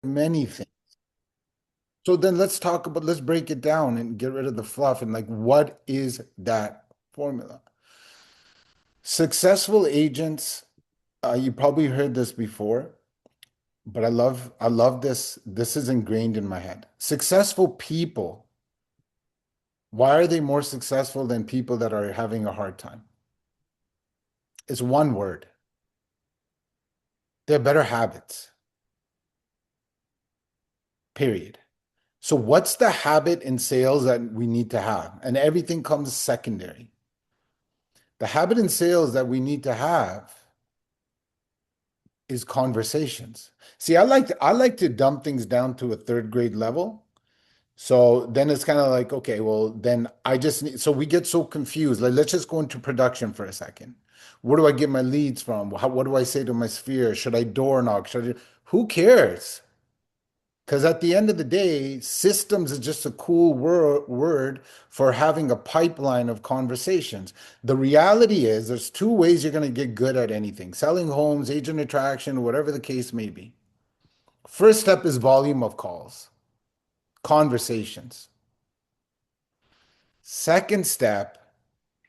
many things. So then let's break it down and get rid of the fluff and like, what is that formula? Successful agents, you probably heard this before, but I love this. This is ingrained in my head. Successful people, why are they more successful than people that are having a hard time? It's one word. They have better habits, period. So what's the habit in sales that we need to have? And everything comes secondary. The habit in sales that we need to have is conversations. See, I like to dumb things down to a third grade level. So then it's kind of like, okay, well, then I just need, so we get so confused. Like, let's just go into production for a second. Where do I get my leads from? What do I say to my sphere? Should I door knock? Who cares? Because at the end of the day, systems is just a cool word for having a pipeline of conversations. The reality is, there's two ways you're going to get good at anything: selling homes, agent attraction, whatever the case may be. First step is volume of calls, conversations. Second step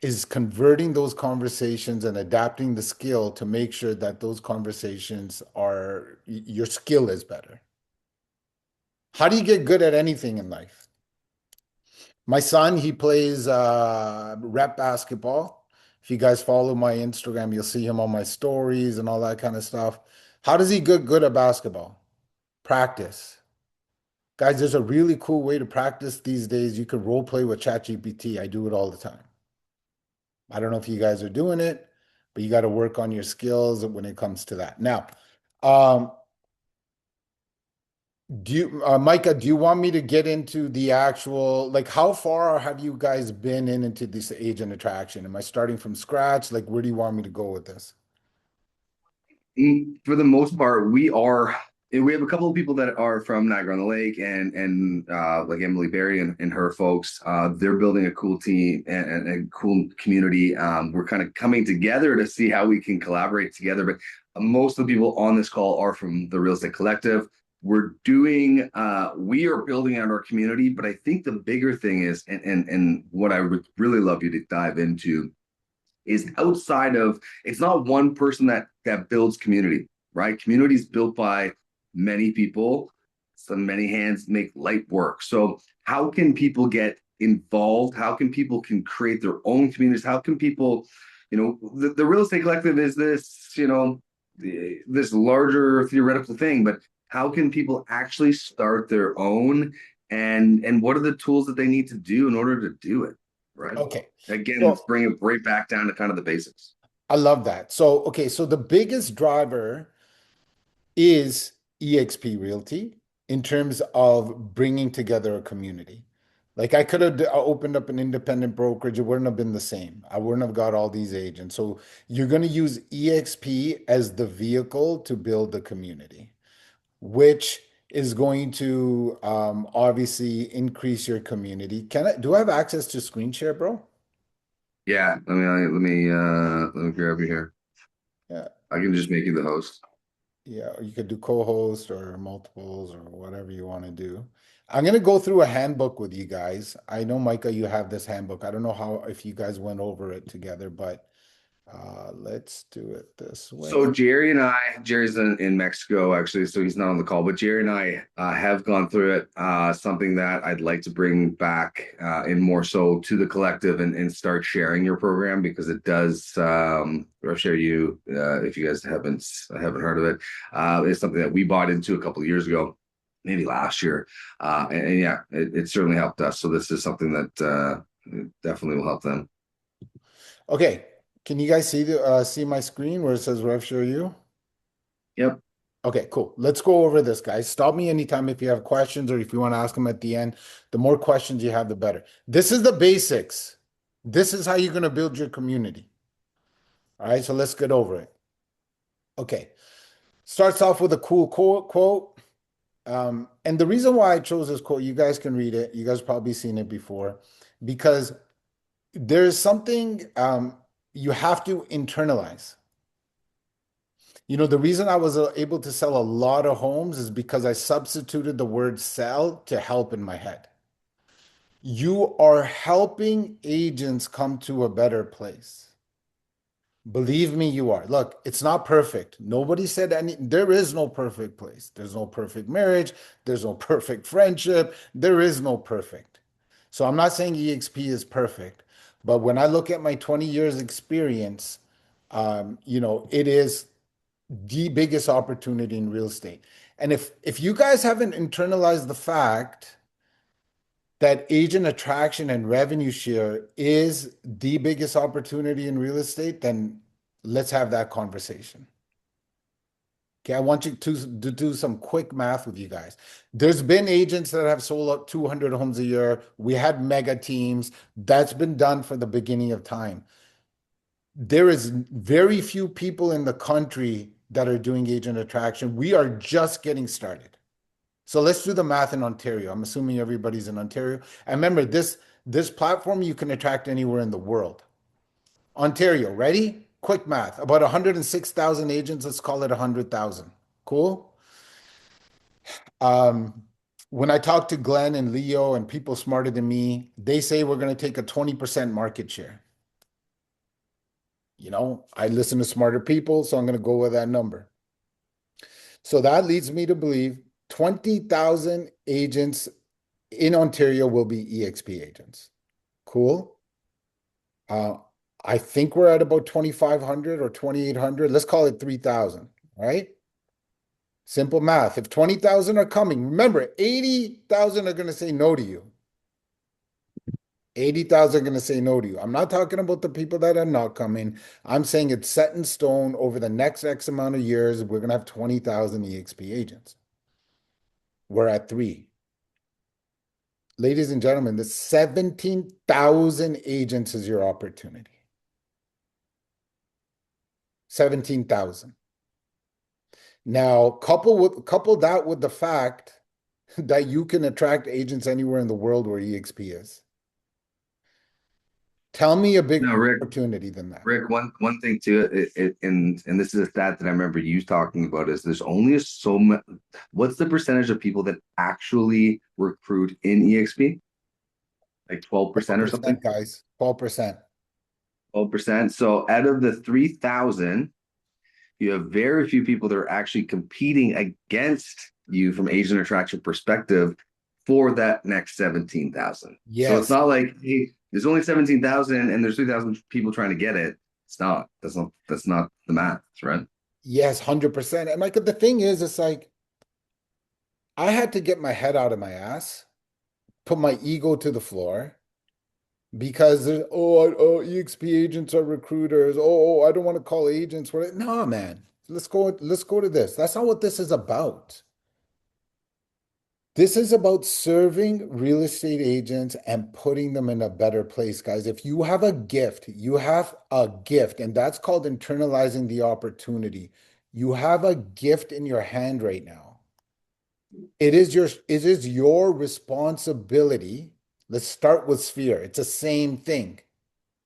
is converting those conversations and adapting the skill to make sure that those conversations are, your skill is better. How do you get good at anything in life? My son, he plays rep basketball. If you guys follow my Instagram, you'll see him on my stories and all that kind of stuff. How does he get good at basketball? Practice. Guys, there's a really cool way to practice these days. You can role play with ChatGPT. I do it all the time. I don't know if you guys are doing it, but you got to work on your skills when it comes to that. Now, um, Micah, do you want me to get into the actual, like, how far have you guys been into this agent attraction? Am I starting from scratch? Like, where do you want me to go with this? For the most part, we have a couple of people that are from Niagara on the Lake and like Emily Berry and her folks. They're building a cool team and a cool community. We're kind of coming together to see how we can collaborate together. But most of the people on this call are from the Real Estate Collective. We are building out our community, but I think the bigger thing is, and what I would really love you to dive into is outside of, it's not one person that builds community, right? Community is built by many people. So many hands make light work. So how can people get involved? How can people can create their own communities? How can people, the real estate collective is this, this larger theoretical thing, but how can people actually start their own, and what are the tools that they need to do in order to do it, right? Okay. Again, So bring it right back down to kind of the basics. I love that. So, okay. So the biggest driver is EXP Realty in terms of bringing together a community. Like, I could have opened up an independent brokerage, it wouldn't have been the same. I wouldn't have got all these agents. So you're going to use EXP as the vehicle to build the community, which is going to obviously increase your community. Do I have access to screen share, bro? Yeah, let me grab you here. Yeah. I can just make you the host. Yeah, or you could do co-host or multiples or whatever you want to do. I'm gonna go through a handbook with you guys. I know, Micah, you have this handbook. I don't know how if you guys went over it together, but let's do it this way. So Jerry's in Mexico actually, so he's not on the call. But Jerry and I have gone through it. Something that I'd like to bring back in more so to the collective and start sharing your program because it does. I'll share you if you guys haven't heard of it. It's something that we bought into a couple of years ago, maybe last year, and yeah, it certainly helped us. So this is something that definitely will help them. Okay, can you guys see my screen where it says Rev Show You? Yep. Okay, cool. Let's go over this, guys. Stop me anytime if you have questions or if you want to ask them at the end. The more questions you have, the better. This is the basics. This is how you're going to build your community. All right, so let's get over it. Okay. Starts off with a cool quote. And the reason why I chose this quote, you guys can read it. You guys probably seen it before, because there's something you have to internalize. The reason I was able to sell a lot of homes is because I substituted the word sell to help in my head. You are helping agents come to a better place. Believe me, you are. Look, it's not perfect. Nobody said there is no perfect place. There's no perfect marriage. There's no perfect friendship. There is no perfect. So I'm not saying EXP is perfect, but when I look at my 20 years experience, it is the biggest opportunity in real estate. And if you guys haven't internalized the fact that agent attraction and revenue share is the biggest opportunity in real estate, then let's have that conversation. Okay, I want you to do some quick math with you guys. There's been agents that have sold up 200 homes a year. We had mega teams. That's been done for the beginning of time. There is very few people in the country that are doing agent attraction. We are just getting started. So let's do the math in Ontario. I'm assuming everybody's in Ontario. And remember, this platform you can attract anywhere in the world. Ontario, ready? Quick math. About 106,000 agents. Let's call it 100,000. Cool. Um, when I talk to Glenn and Leo and people smarter than me, they say we're going to take a 20% market share. I listen to smarter people, so I'm going to go with that number. So that leads me to believe 20,000 agents in Ontario will be EXP agents. Cool. Uh, I think we're at about 2,500 or 2,800. Let's call it 3,000, right? Simple math. If 20,000 are coming, remember, 80,000 are going to say no to you. 80,000 are going to say no to you. I'm not talking about the people that are not coming. I'm saying it's set in stone over the next X amount of years. We're going to have 20,000 EXP agents. We're at three. Ladies and gentlemen, the 17,000 agents is your opportunity. 17,000. Now, couple that with the fact that you can attract agents anywhere in the world where EXP is. Tell me a bigger No, Rick, opportunity than that. Rick, one thing too, and this is a stat that I remember you talking about is there's only so much. What's the percentage of people that actually recruit in EXP? Like 12% or something? 12%, guys. 12%. 12%. So out of the 3,000, you have very few people that are actually competing against you from agent attraction perspective for that next 17,000. So it's Yes. not like, hey, there's only 17,000 and there's 3,000 people trying to get it. It's not. That's not the math, right? Yes, 100%. And like the thing is, it's like I had to get my head out of my ass, put my ego to the floor because EXP agents are recruiters. I don't want to call agents. No, man. Let's go to this. That's not what this is about. This is about serving real estate agents and putting them in a better place, guys. If you have a gift, you have a gift, and that's called internalizing the opportunity. You have a gift in your hand right now. It is your responsibility. Let's start with sphere. It's the same thing.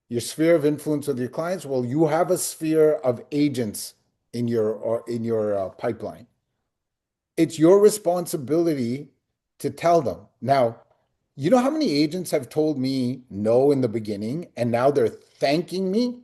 Your sphere of influence with your clients. Well, you have a sphere of agents in your pipeline. It's your responsibility to tell them. Now, you know how many agents have told me no in the beginning and now they're thanking me?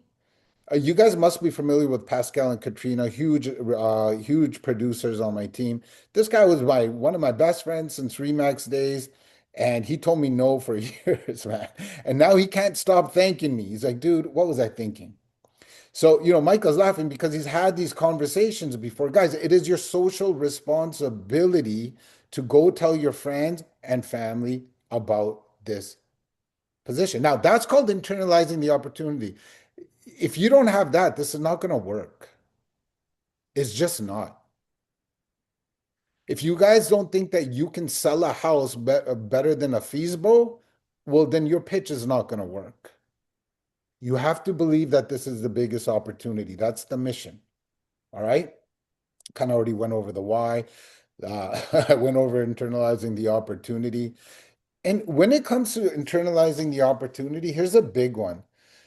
You guys must be familiar with Pascal and Katrina, huge producers on my team. This guy was one of my best friends since Remax days, and he told me no for years, man. And now he can't stop thanking me. He's like, dude, what was I thinking? So, Michael's laughing because he's had these conversations before. Guys, it is your social responsibility to go tell your friends and family about this position. Now, that's called internalizing the opportunity. If you don't have that, this is not going to work. It's just not. If you guys don't think that you can sell a house better than a feasible, well, then your pitch is not going to work. You have to believe that this is the biggest opportunity. That's the mission. All right. Kind of already went over the why. I went over internalizing the opportunity. And when it comes to internalizing the opportunity, here's a big one.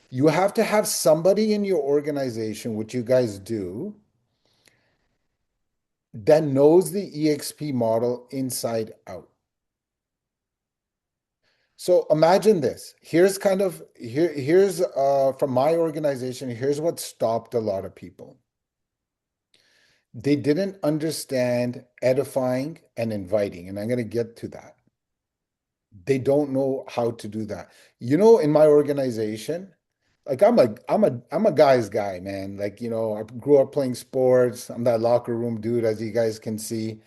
You have to have somebody in your organization, which you guys do, that knows the EXP model inside out. So imagine this. Here's from my organization, here's what stopped a lot of people. They didn't understand edifying and inviting, and I'm going to get to that. They don't know how to do that. In my organization, like I'm a guy's guy, man. Like, I grew up playing sports. I'm that locker room dude, as you guys can see.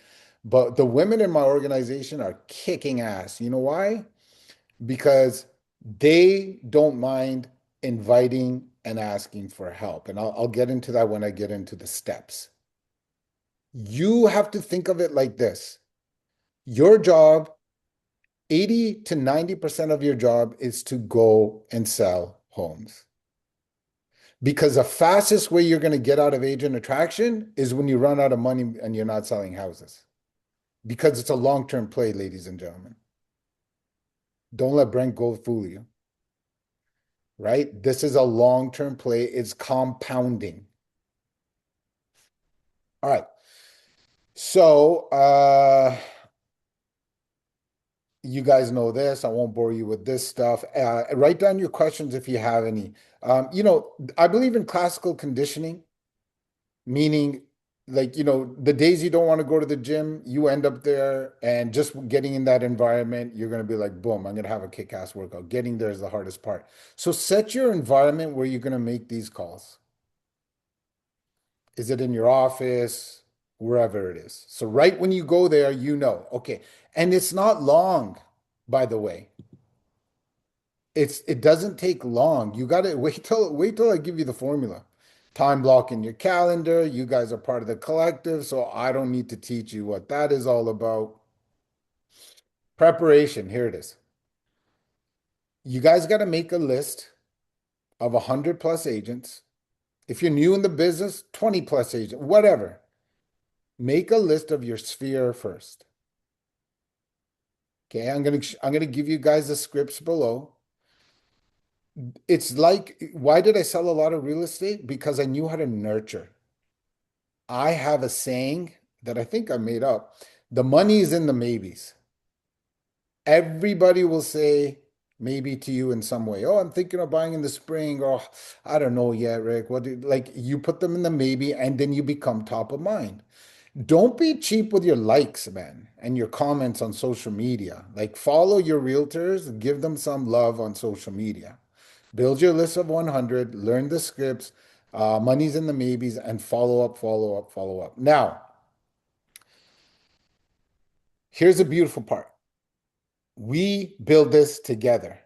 But the women in my organization are kicking ass. You know why? Because they don't mind inviting and asking for help. And I'll get into that when I get into the steps. You have to think of it like this. Your job, 80 to 90% of your job is to go and sell homes. Because the fastest way you're going to get out of agent attraction is when you run out of money and you're not selling houses. Because it's a long-term play, ladies and gentlemen. Don't let Brent Gold fool you, right? This is a long-term play. It's compounding. All right. So, you guys know this. I won't bore you with this stuff. Write down your questions if you have any. I believe in classical conditioning, meaning like, the days you don't want to go to the gym, you end up there and just getting in that environment, you're going to be like, boom, I'm going to have a kick-ass workout. Getting there is the hardest part. So set your environment where you're going to make these calls. Is it in your office? Wherever it is. So right when you go there, okay. And it's not long, by the way. It doesn't take long. You got to wait till I give you the formula. Time block in your calendar. You guys are part of the collective, so I don't need to teach you what that is all about. Preparation, here it is. You guys got to make a list of 100 plus agents. If you're new in the business, 20 plus agents, whatever. Make a list of your sphere first. Okay, I'm gonna give you guys the scripts below. It's like, why did I sell a lot of real estate? Because I knew how to nurture. I have a saying that I think I made up. The money is in the maybes. Everybody will say maybe to you in some way. Oh, I'm thinking of buying in the spring. Oh, I don't know yet, Rick. Like you put them in the maybe and then you become top of mind. Don't be cheap with your likes, man, and your comments on social media. Like follow your realtors, give them some love on social media. Build your list of 100, learn the scripts, money's in the maybes, and follow up, follow up, follow up. Now, here's the beautiful part. We build this together.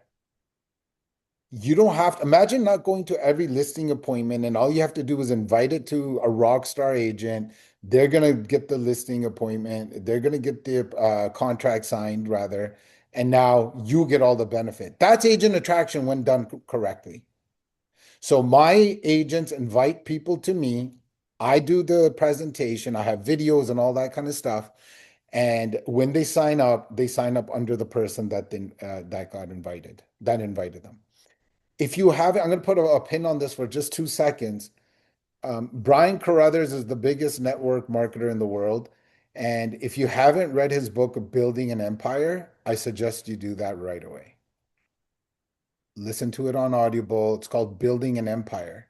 You don't have to imagine not going to every listing appointment, and all you have to do is invite it to a rock star agent. They're gonna get the listing appointment. They're gonna get the contract signed, rather, and now you get all the benefit. That's agent attraction when done correctly. So my agents invite people to me. I do the presentation. I have videos and all that kind of stuff. And when they sign up under the person that got invited, that invited them. If you haven't, I'm going to put a pin on this for just 2 seconds. Brian Carruthers is the biggest network marketer in the world. And if you haven't read his book, Building an Empire, I suggest you do that right away. Listen to it on Audible. It's called Building an Empire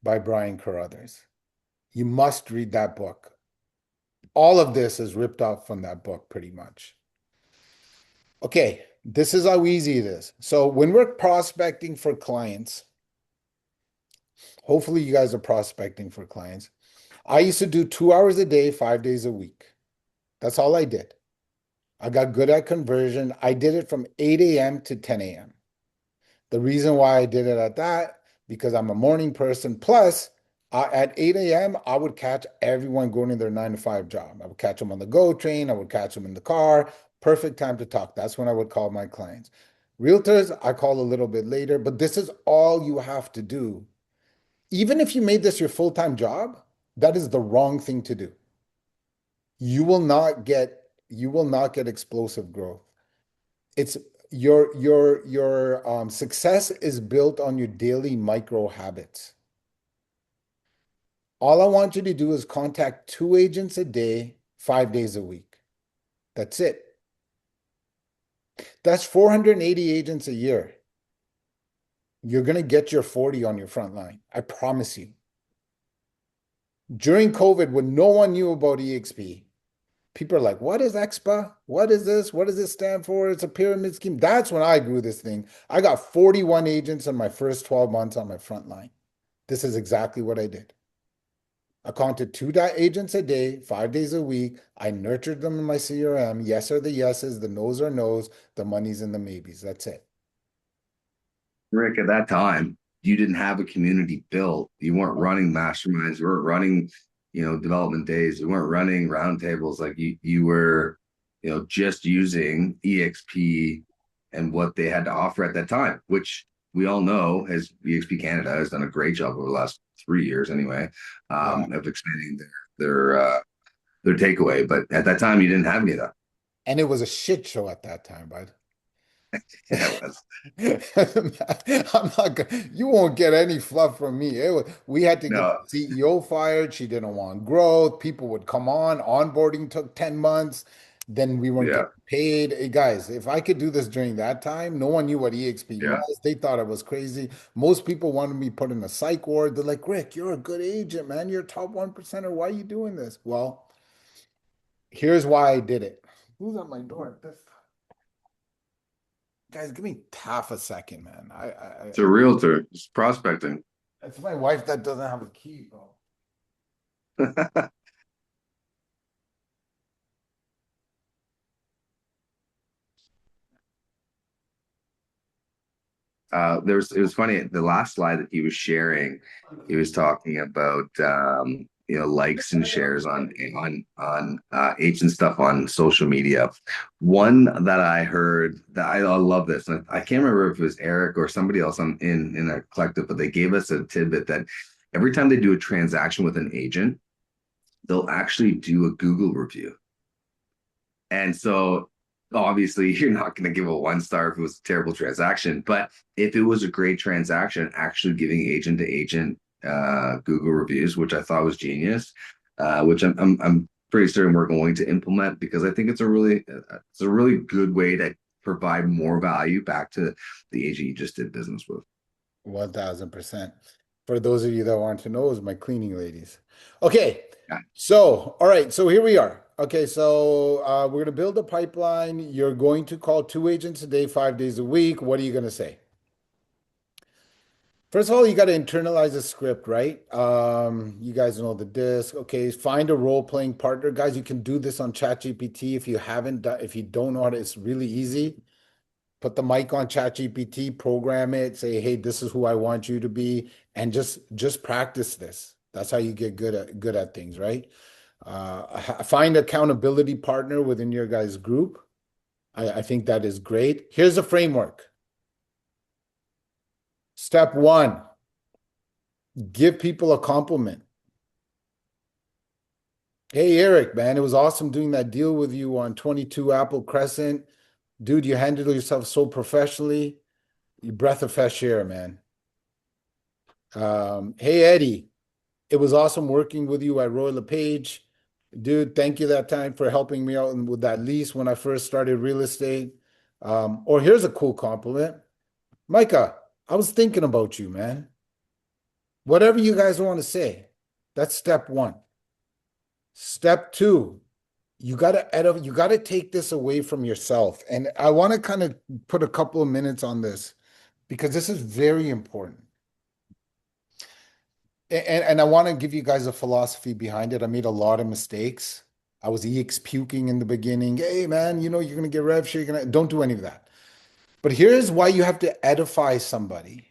by Brian Carruthers. You must read that book. All of this is ripped off from that book, pretty much. Okay, this is how easy it is. So when we're prospecting for clients, hopefully you guys are prospecting for clients. I used to do 2 hours a day, 5 days a week. That's all I did. I got good at conversion. I did it from 8 a.m. to 10 a.m. The reason why I did it at that, because I'm a morning person. Plus, at 8 a.m., I would catch everyone going to their 9 to 5 job. I would catch them on the GO train. I would catch them in the car. Perfect time to talk. That's when I would call my clients. Realtors, I call a little bit later, but this is all you have to do. Even if you made this your full-time job, that is the wrong thing to do. You will not get explosive growth. It's your success is built on your daily micro habits. All I want you to do is contact two agents a day, 5 days a week. That's it. That's 480 agents a year. You're going to get your 40 on your front line. I promise you. During COVID, when no one knew about EXP, people are like, what is EXPA? What is this? What does it stand for? It's a pyramid scheme. That's when I grew this thing. I got 41 agents in my first 12 months on my front line. This is exactly what I did. I counted two agents a day, 5 days a week. I nurtured them in my CRM. Yes are the yeses, the no's are no's, the money's in the maybes. That's it. Rick, at that time, you didn't have a community built. You weren't running masterminds. You weren't running, development days. You weren't running roundtables. Like you were, just using EXP and what they had to offer at that time, which we all know as EXP Canada has done a great job over the last 3 years anyway, Yeah. of expanding their takeaway. But at that time, you didn't have any of that. And it was a shit show at that time, bud. Yeah, it was. I'm not gonna, you won't get any fluff from me. We had to get No, the CEO fired. She didn't want growth. People would come on. Onboarding took 10 months. Then we weren't yeah, getting paid. Hey, guys, if I could do this during that time, no one knew what EXP yeah. was. They thought I was crazy. Most people wanted me put in a psych ward. They're like, Rick, you're a good agent, man. You're a top 1%er. Why are you doing this? Well, here's why I did it. Who's at my door? Guys, give me half a second, man. It's a realtor. It's prospecting. It's my wife that doesn't have a key, bro. It was funny, the last slide that he was sharing, he was talking about likes and shares on agent stuff on social media. One that I heard that I love this, and I can't remember if it was Eric or somebody else in a collective, but they gave us a tidbit that every time they do a transaction with an agent, they'll actually do a Google review. And so obviously you're not going to give a 1 star if it was a terrible transaction, but if it was a great transaction, actually giving agent to agent Google reviews, which I thought was genius, which I'm pretty certain we're going to implement because I think it's a really good way to provide more value back to the agent you just did business with. 1000%. For those of you that want to know, is my cleaning ladies. Okay. Yeah. So, all right. So here we are. Okay. So we're going to build a pipeline. You're going to call two agents a day, 5 days a week. What are you going to say? First of all, you got to internalize the script, right? You guys know the disc. Okay, find a role-playing partner. Guys, you can do this on ChatGPT if you haven't done, if you don't know how to, it's really easy. Put the mic on ChatGPT, program it, say, hey, this is who I want you to be, and just practice this. That's how you get good at things, right? Find accountability partner within your guys' group. I think that is great. Here's a framework. Step one, give people a compliment. Hey, Eric, man, it was awesome doing that deal with you on 22 Apple Crescent. Dude, you handled yourself so professionally. You breath of fresh air, man. Hey, Eddie, it was awesome working with you at Royal LePage. Dude, thank you that time for helping me out with that lease when I first started real estate. Or here's a cool compliment. Micah, I was thinking about you, man. Whatever you guys want to say, that's step one. Step two, you got to take this away from yourself. And I want to kind of put a couple of minutes on this because this is very important. And I want to give you guys a philosophy behind it. I made a lot of mistakes. I was EX puking in the beginning. Hey man, you know you're gonna get rev share, you're gonna don't do any of that. But here's why you have to edify somebody.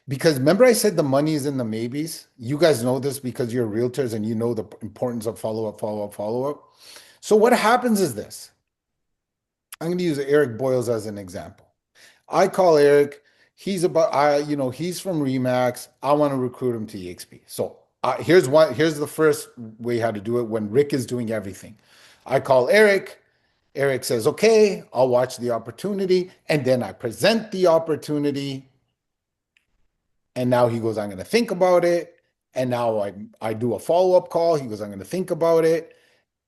Because remember I said the money is in the maybes? You guys know this because you're realtors and you know the importance of follow up, follow up, follow up. So what happens is this. I'm going to use Eric Boyles as an example. I call Eric. He's from Remax. I want to recruit him to EXP. So here's the first way how to do it when Rick is doing everything. I call Eric. Eric says, okay, I'll watch the opportunity. And then I present the opportunity. And now he goes, I'm going to think about it. And now I do a follow-up call. He goes, I'm going to think about it.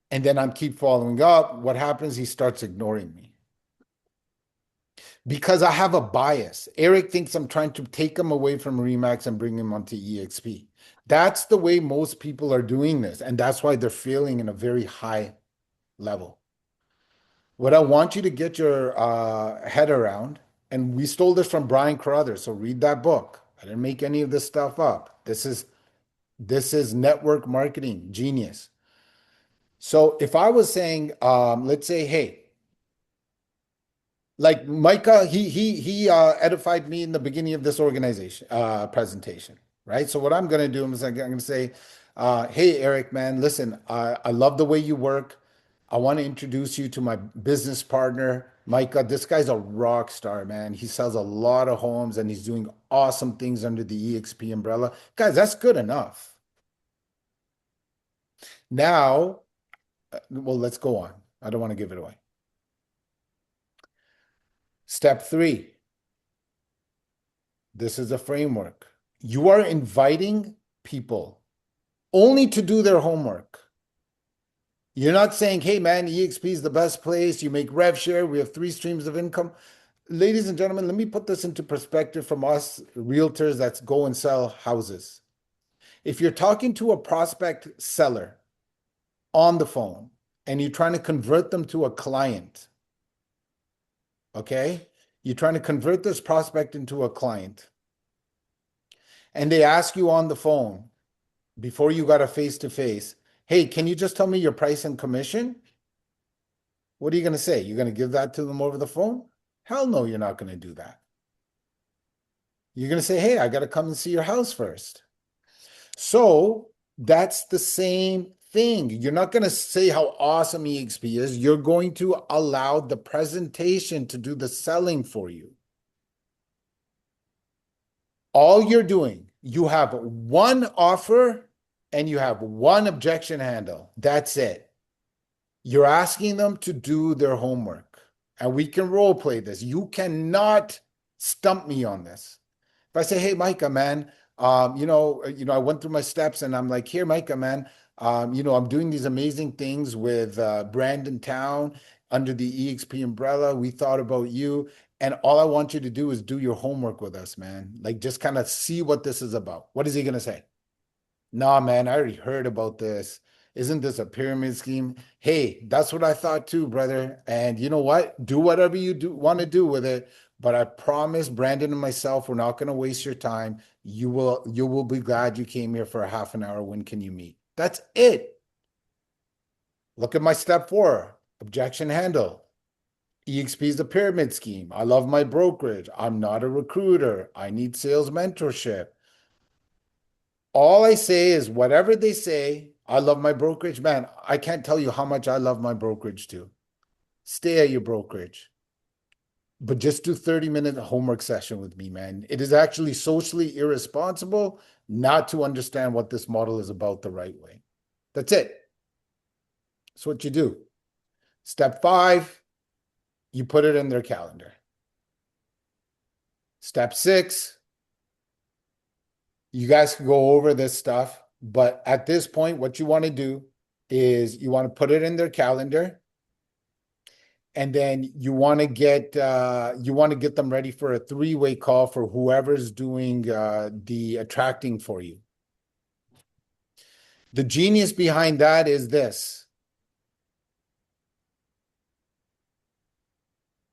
And then I'm keep following up. What happens? He starts ignoring me because I have a bias. Eric thinks I'm trying to take him away from Remax and bring him onto EXP. That's the way most people are doing this. And that's why they're failing in a very high level. What I want you to get your head around, and we stole this from Brian Carruthers, so read that book. I didn't make any of this stuff up. This is network marketing genius. So if I was saying, let's say, hey, like Micah, he edified me in the beginning of this organization presentation, right? So what I'm going to do is I'm going to say, hey Eric, man, listen, I love the way you work. I want to introduce you to my business partner, Micah. This guy's a rock star, man. He sells a lot of homes and he's doing awesome things under the EXP umbrella. Guys, that's good enough. Now, well, let's go on. I don't want to give it away. Step three. This is a framework. You are inviting people only to do their homework. You're not saying, hey, man, EXP is the best place. You make rev share. We have three streams of income. Ladies and gentlemen, let me put this into perspective from us realtors that go and sell houses. If you're talking to a prospect seller on the phone and you're trying to convert them to a client, okay? You're trying to convert this prospect into a client and they ask you on the phone before you got a face-to-face, hey, can you just tell me your price and commission? What are you going to say? You're going to give that to them over the phone? Hell no, you're not going to do that. You're going to say, hey, I got to come and see your house first. So that's the same thing. You're not going to say how awesome EXP is. You're going to allow the presentation to do the selling for you. All you're doing, you have one offer and you have one objection handle. That's it. You're asking them to do their homework. And we can role play this. You cannot stump me on this. If I say, hey, Micah, man, I went through my steps and I'm like, here, Micah, man, I'm doing these amazing things with Brandon Town under the EXP umbrella. We thought about you. And all I want you to do is do your homework with us, man. Like, just kind of see what this is about. What is he going to say? Nah, man, I already heard about this. Isn't this a pyramid scheme? Hey, that's what I thought too, brother. And you know what? Do whatever you do want to do with it. But I promise Brandon and myself, we're not going to waste your time. You will be glad you came here for a half an hour. When can you meet? That's it. Look at my step four, objection handle. EXP is the pyramid scheme. I love my brokerage. I'm not a recruiter. I need sales mentorship. All I say is whatever they say, I love my brokerage. Man, I can't tell you how much I love my brokerage too. Stay at your brokerage, but just do 30-minute homework session with me, man. It is actually socially irresponsible not to understand what this model is about the right way. That's it. That's what you do. Step five, you put it in their calendar. Step six, you guys can go over this stuff, but at this point, what you want to do is you want to put it in their calendar, and then you want to get them ready for a three-way call for whoever's doing the attracting for you. The genius behind that is this.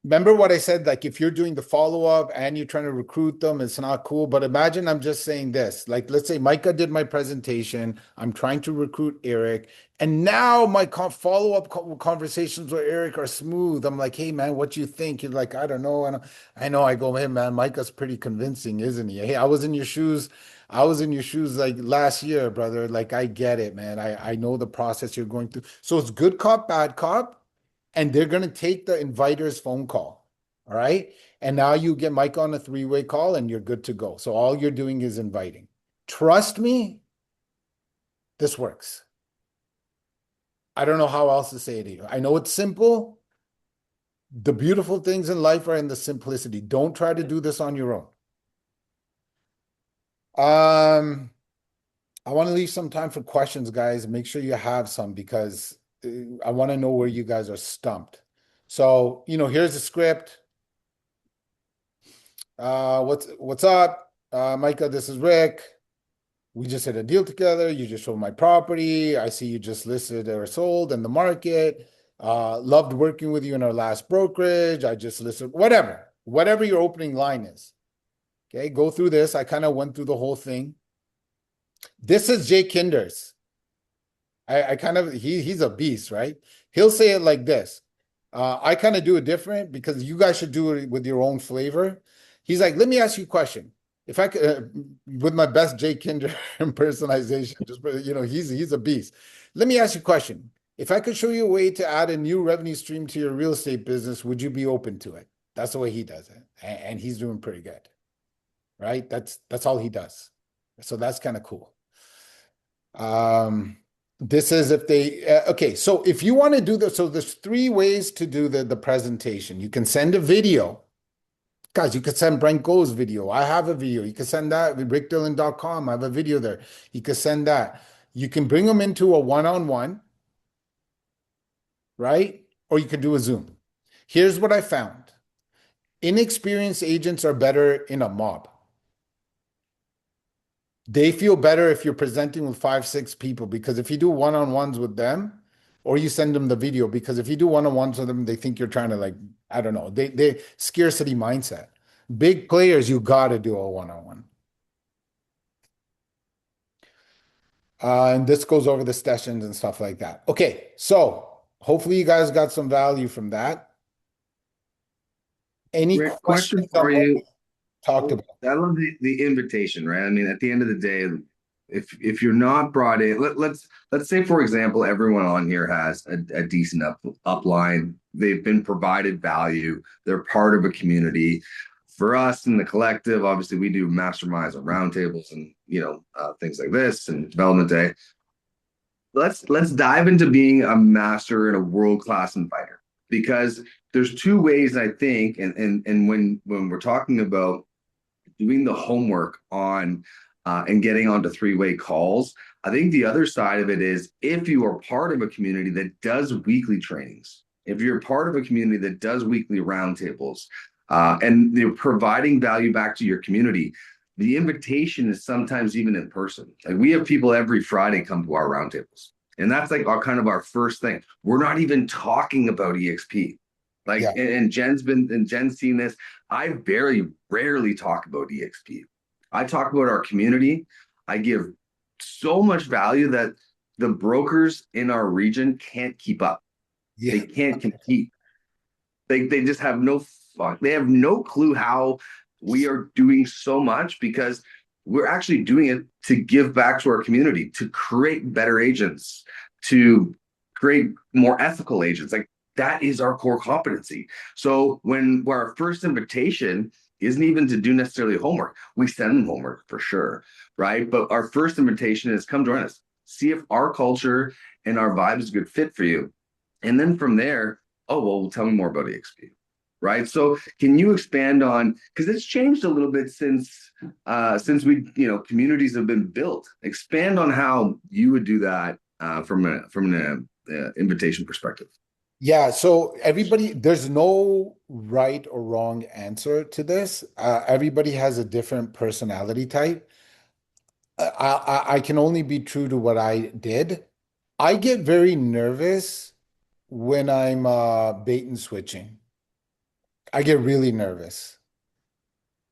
Remember what I said, like if you're doing the follow-up and you're trying to recruit them, it's not cool. But imagine I'm just saying this, like let's say Micah did my presentation. I'm trying to recruit Eric. And now my follow-up conversations with Eric are smooth. I'm like, hey man, what do you think? You're like, I don't know. And I know I go, hey man, Micah's pretty convincing, isn't he? Hey, I was in your shoes. I was in your shoes like last year, brother. Like I get it, man. I know the process you're going through. So it's good cop, bad cop, and they're going to take the inviter's phone call. All right. And now you get Mike on a three-way call and you're good to go. So all you're doing is inviting. Trust me, this works. I don't know how else to say it to you. I know it's simple. The beautiful things in life are in the simplicity. Don't try to do this on your own. Um, I want to leave some time for questions, guys. Make sure you have some because I want to know where you guys are stumped. So, here's the script. What's up? Micah, this is Rick. We just hit a deal together. You just showed my property. I see you just listed or sold in the market. Loved working with you in our last brokerage. I just listed whatever your opening line is. Okay, go through this. I kind of went through the whole thing. This is Jay Kinders. I kind of he's a beast, right? He'll say it like this. I kind of do it different because you guys should do it with your own flavor. He's like, let me ask you a question. If I could, with my best Jay Kinder impersonation, just he's a beast. Let me ask you a question. If I could show you a way to add a new revenue stream to your real estate business, would you be open to it? That's the way he does it, and he's doing pretty good, right? That's all he does. So that's kind of cool. This is if they okay. So if you want to do this, so there's three ways to do the presentation. You can send a video. Guys, you could send Brent Go's video. I have a video. You can send that with rickdillon.com. I have a video there. You could send that. You can bring them into a one-on-one, right? Or you could do a Zoom. Here's what I found. Inexperienced agents are better in a mob. They feel better if you're presenting with five, six people because if you do one-on-ones with them, or you send them the video, because if you do one-on-ones with them, they think you're trying to like, I don't know, they scarcity mindset. Big players, you got to do a one-on-one. And this goes over the sessions and stuff like that. Okay, so hopefully you guys got some value from that. Any Rick, question questions on for what you. we talked about? I love the invitation, right? I mean, at the end of the day, if you're not brought in, let's say for example, everyone on here has a decent upline. They've been provided value. They're part of a community. For us in the collective, obviously we do masterminds and roundtables and things like this and development day. Let's dive into being a master and a world-class inviter because there's two ways I think, and when we're talking about doing the homework on and getting onto three-way calls. I think the other side of it is if you are part of a community that does weekly trainings, if you're part of a community that does weekly roundtables, and you're providing value back to your community, the invitation is sometimes even in person. Like we have people every Friday come to our roundtables. And that's like our kind of our first thing. We're not even talking about EXP. Like, Yeah, and Jen's seen this. I very rarely talk about EXP. I talk about our community. I give so much value that the brokers in our region can't keep up. yeah, They can't compete. They just have no fuck. They have no clue how we are doing so much because we're actually doing it to give back to our community, to create better agents, to create more ethical agents. Like that is our core competency. So when our first invitation isn't even to do necessarily homework, we send them homework for sure, right? But our first invitation is come join us, see if our culture and our vibe is a good fit for you. And then from there, oh, well, tell me more about EXP, right? So can you expand on, because it's changed a little bit since we, communities have been built. Expand on how you would do that from an invitation perspective. yeah. So everybody, there's no right or wrong answer to this. Everybody has a different personality type. I can only be true to what I did. I get very nervous when I'm bait and switching. I get really nervous.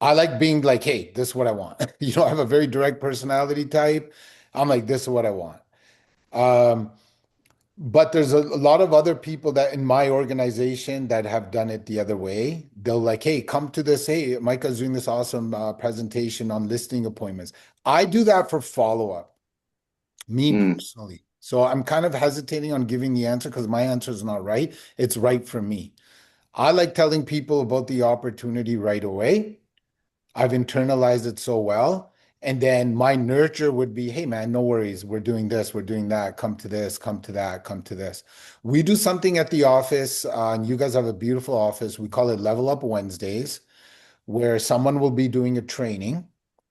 I like being like, hey, this is what I want. I have a very direct personality type. I'm like, this is what I want. Um, but there's a lot of other people that in my organization that have done it the other way. They'll like, hey, come to this. Hey, Micah's doing this awesome presentation on listing appointments. I do that for follow-up, me Mm. personally. So I'm kind of hesitating on giving the answer because my answer is not right. It's right for me. I like telling people about the opportunity right away. I've internalized it so well. And then my nurture would be, hey man, no worries. We're doing this, we're doing that. Come to this, come to that, come to this. We do something at the office, and you guys have a beautiful office. We call it Level Up Wednesdays, where someone will be doing a training.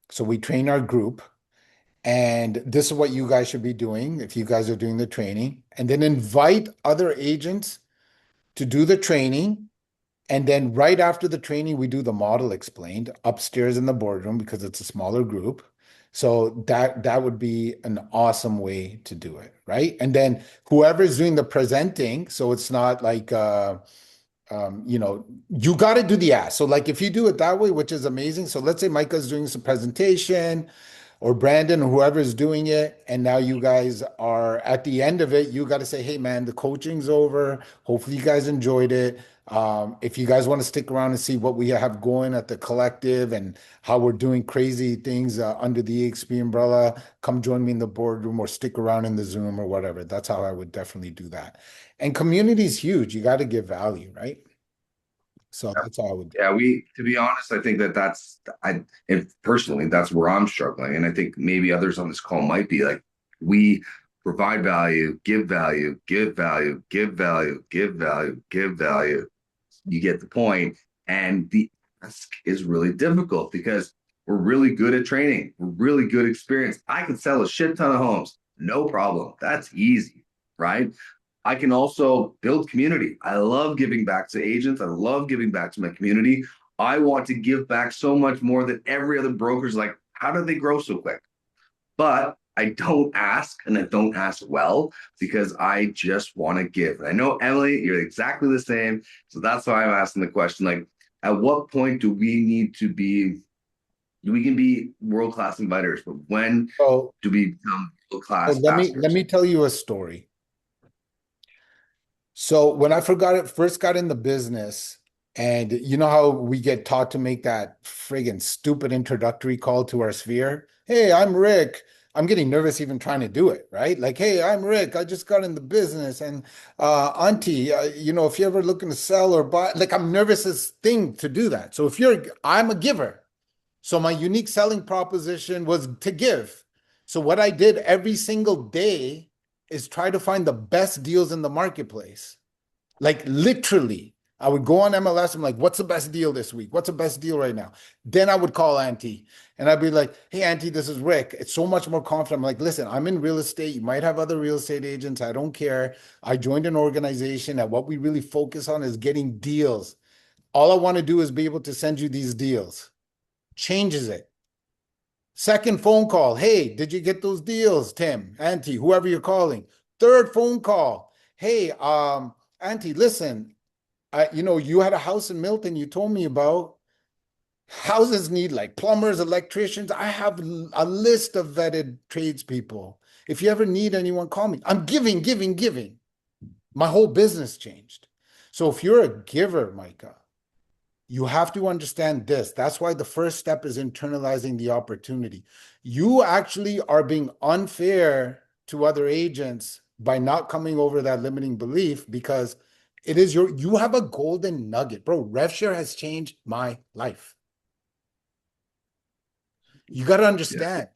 So we train our group. And this is what you guys should be doing if you guys are doing the training. And then invite other agents to do the training. And then right after the training, we do the model explained upstairs in the boardroom because it's a smaller group. So that would be an awesome way to do it, right? And then whoever's doing the presenting, so it's not like you got to do the ask. So like if you do it that way, which is amazing. So let's say Micah's doing some presentation or Brandon or whoever is doing it, and now you guys are at the end of it, you got to say, hey man, the coaching's over. Hopefully you guys enjoyed it. If you guys want to stick around and see what we have going at the collective and how we're doing crazy things under the EXP umbrella, come join me in the boardroom or stick around in the Zoom or whatever. That's how I would definitely do that. And community is huge. You got to give value, right? So that's how I would do Yeah, we to be honest, I think that that's I if personally that's where I'm struggling. And I think maybe others on this call might be like we provide value, give value, give value, give value, give value, give value. You get the point. And the ask is really difficult because we're really good at training. We're really good experience. I can sell a shit ton of homes. No problem. That's easy, right? I can also build community. I love giving back to agents. I love giving back to my community. I want to give back so much more than every other broker's like, how do they grow so quick? But I don't ask and I don't ask well because I just want to give. And I know, Emily, you're exactly the same. So that's why I'm asking the question like, at what point do we need to be, we can be world class inviters, but when so, do we become world so class let askers? me tell you a story. So when I forgot it first got in the business, and you know how we get taught to make that friggin' stupid introductory call to our sphere? Hey, I'm Rick. I'm getting nervous even trying to do it, right? Like, hey, I'm Rick. I just got in the business, and Auntie, if you're ever looking to sell or buy, like, I'm nervous as thing to do that. So I'm a giver. So my unique selling proposition was to give. So what I did every single day is try to find the best deals in the marketplace. Like literally, I would go on MLS. I'm like, what's the best deal this week? What's the best deal right now? Then I would call Auntie and I'd be like, hey, Auntie, this is Rick. It's so much more confident. I'm like, listen, I'm in real estate. You might have other real estate agents. I don't care. I joined an organization that what we really focus on is getting deals. All I want to do is be able to send you these deals. Changes it. Second phone call. Hey, did you get those deals, Tim, Auntie, whoever you're calling? Third phone call. Hey, Auntie, listen, you had a house in Milton you told me about. Houses need like plumbers, electricians. I have a list of vetted tradespeople. If you ever need anyone, call me. I'm giving, giving, giving. My whole business changed. So if you're a giver, Micah, you have to understand this. That's why the first step is internalizing the opportunity. You actually are being unfair to other agents by not coming over that limiting belief because you have a golden nugget, bro. RevShare has changed my life. You got to Yeah. understand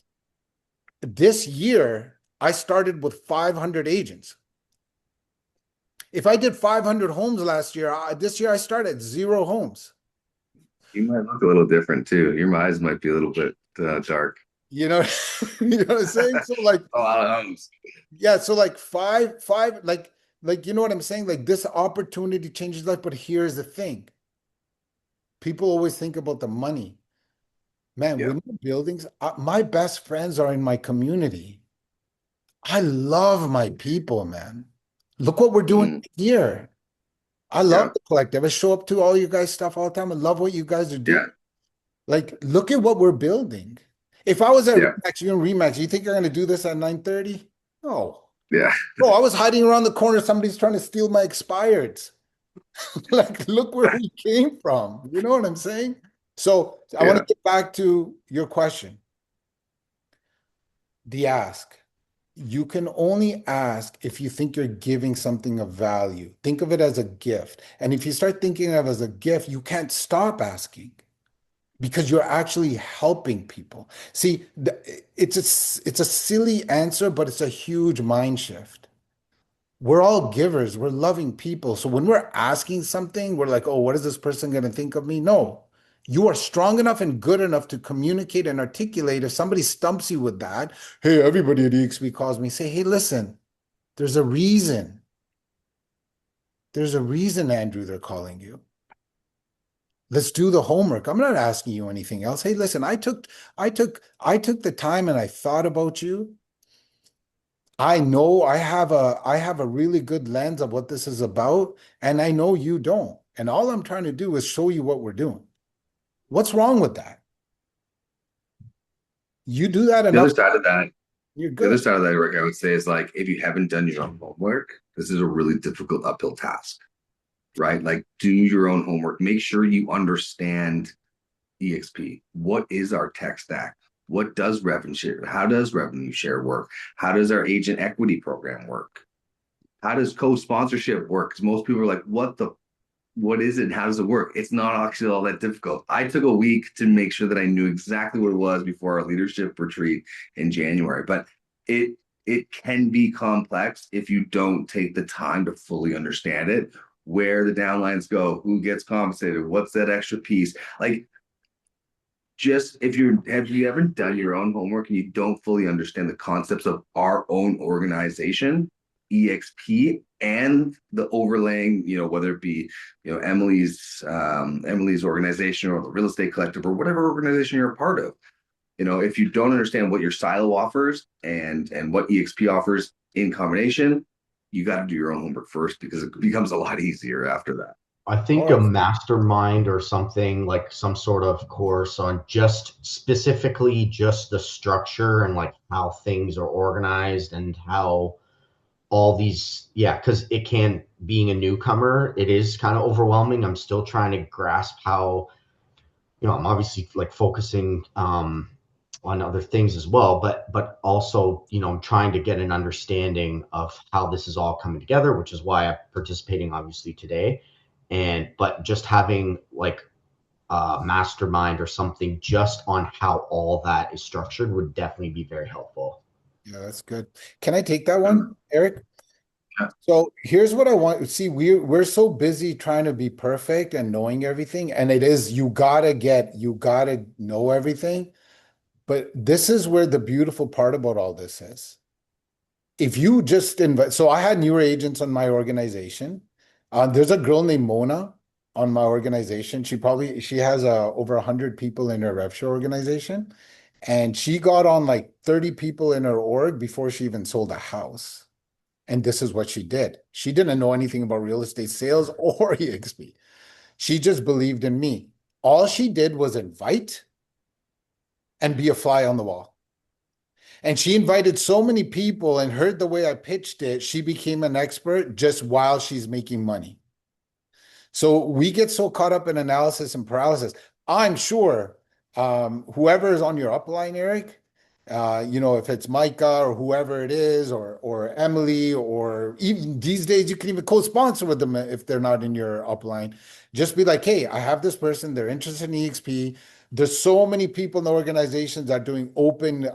this year, I started with 500 agents. If I did 500 homes last year, this year I started at 0 homes. You might look a little different too. Your eyes might be a little bit dark. You know, you know what I'm saying? So like, A lot of homes. yeah, so like five, like you know what I'm saying? Like this opportunity changes life, but here's the thing. People always think about the money. Man, Yeah. when the buildings, my best friends are in my community. I love my people, man. Look what we're doing Mm, here. I love yeah. the collective. I show up to all you guys' stuff all the time. I love what you guys are Yeah. doing. Like, look at what we're building. If I was at Yeah. Remax, you and Remax, you think you're going to do this at 9:30? No. Yeah. Bro, I was hiding around the corner. Somebody's trying to steal my expireds. Like, look where we came from. You know what I'm saying? So I want to Yeah. get back to your question. The ask. You can only ask if you think you're giving something of value. Think of it as a gift. And if you start thinking of it as a gift, you can't stop asking because you're actually helping people. See, it's a silly answer, but it's a huge mind shift. We're all givers, we're loving people. So when we're asking something, we're like, oh, what is this person going to think of me? No. You are strong enough and good enough to communicate and articulate. If somebody stumps you with that, hey, everybody at EXP calls me, say, hey, listen, there's a reason. There's a reason, Andrew, they're calling you. Let's do the homework. I'm not asking you anything else. Hey, listen, I took the time and I thought about you. I know I have a really good lens of what this is about, and I know you don't. And all I'm trying to do is show you what we're doing. What's wrong with that? You do that The other enough, side of that, you're the other good. side of that, Rick, I would say is like if you haven't done your own homework, this is a really difficult uphill task, right? Like do your own homework. Make sure you understand EXP. What is our tech stack? What does revenue share? How does revenue share work? How does our agent equity program work? How does co-sponsorship work? Because most people are like, what is it? How does it work? It's not actually all that difficult. I took a week to make sure that I knew exactly what it was before our leadership retreat in January. But it it can be complex if you don't take the time to fully understand it, where the downlines go, who gets compensated, what's that extra piece. Like just if you're have you ever done your own homework and you don't fully understand the concepts of our own organization, EXP, and the overlaying, whether it be, Emily's organization or the real estate collective or whatever organization you're a part of. If you don't understand what your silo offers and what EXP offers in combination, you got to do your own homework first because it becomes a lot easier after that. I Oh, think a mastermind or something like some sort of course on just specifically just the structure and like how things are organized and how all these, yeah, because it can, being a newcomer, it is kind of overwhelming. I'm still trying to grasp how, I'm obviously like focusing on other things as well, but also, I'm trying to get an understanding of how this is all coming together, which is why I'm participating obviously today. And but just having like a mastermind or something just on how all that is structured would definitely be very helpful. yeah, that's good. Can I take that one, Um, Eric? So here's what I want. See, we're so busy trying to be perfect and knowing everything, and it is you gotta know everything. But this is where the beautiful part about all this is. If you just invite, so I had newer agents on my organization. There's a girl named Mona on my organization. She has over 100 people in her rev share organization, and she got on like 30 people in her org before she even sold a house. And this is what she did. She didn't know anything about real estate sales or EXP. She just believed in me. All she did was invite and be a fly on the wall. And she invited so many people and heard the way I pitched it, she became an expert just while she's making money. So we get so caught up in analysis and paralysis. I'm sure whoever is on your upline, Eric, if it's Micah or whoever it is, or Emily, or even these days you can even co-sponsor with them if they're not in your upline. Just be like, hey, I have this person, they're interested in EXP. There's so many people in the organizations that are doing open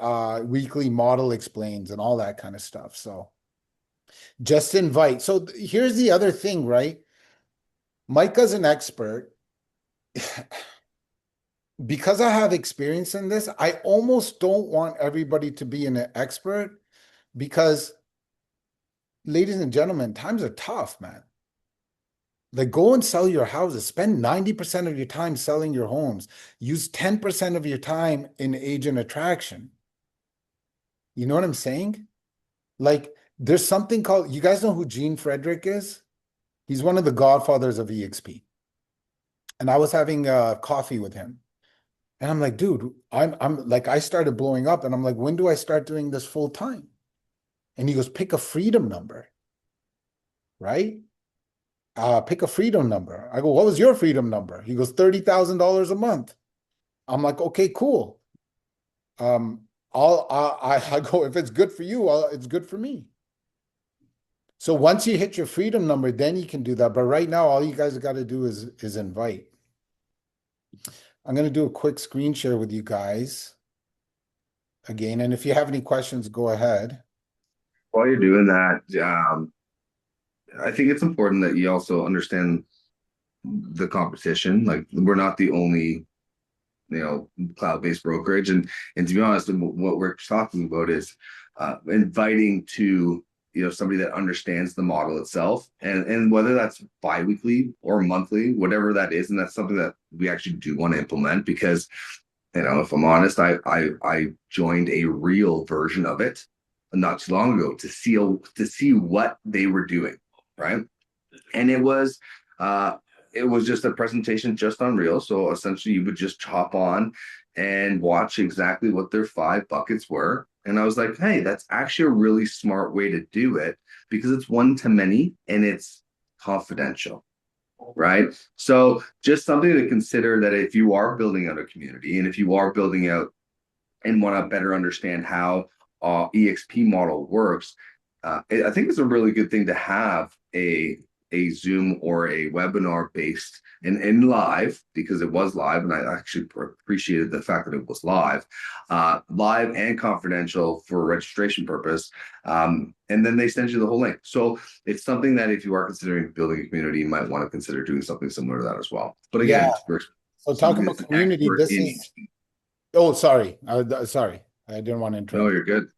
weekly model explains and all that kind of stuff. So just invite. So here's the other thing, right? Micah's an expert. Because I have experience in this, I almost don't want everybody to be an expert because, ladies and gentlemen, times are tough, man. Like, go and sell your houses. Spend 90% of your time selling your homes. Use 10% of your time in agent attraction. You know what I'm saying? Like, there's something called, you guys know who Gene Frederick is? He's one of the godfathers of EXP. And I was having coffee with him. And I'm like, dude, I'm like, I started blowing up and I'm like, when do I start doing this full time? And he goes, pick a freedom number, right? Pick a freedom number. I go, what was your freedom number? He goes, $30,000 a month. I'm like, okay, cool. I go, if it's good for you, it's good for me. So once you hit your freedom number, then you can do that. But right now, all you guys got to do is invite. I'm going to do a quick screen share with you guys again. And if you have any questions, go ahead. While you're doing that, I think it's important that you also understand the competition. Like we're not the only cloud-based brokerage. And to be honest, what we're talking about is inviting to somebody that understands the model itself, and whether that's biweekly or monthly, whatever that is. And that's something that we actually do want to implement, because if I'm honest, I joined a real version of it not too long ago to see what they were doing, right? And it was just a presentation just on Reels. So essentially, you would just hop on and watch exactly what their 5 buckets were. And I was like, hey, that's actually a really smart way to do it, because it's one to many and it's confidential, right? So just something to consider, that if you are building out a community, and if you are building out and want to better understand how EXP model works, I think it's a really good thing to have a Zoom or a webinar based and live, because it was live, and I actually appreciated the fact that it was live and confidential for registration purpose. And then they send you the whole link. So it's something that, if you are considering building a community, you might want to consider doing something similar to that as well. But Yeah. again, for So talking somebody about that's an community, expert this in is, oh, sorry. Sorry. I didn't want to no, interrupt. you're good.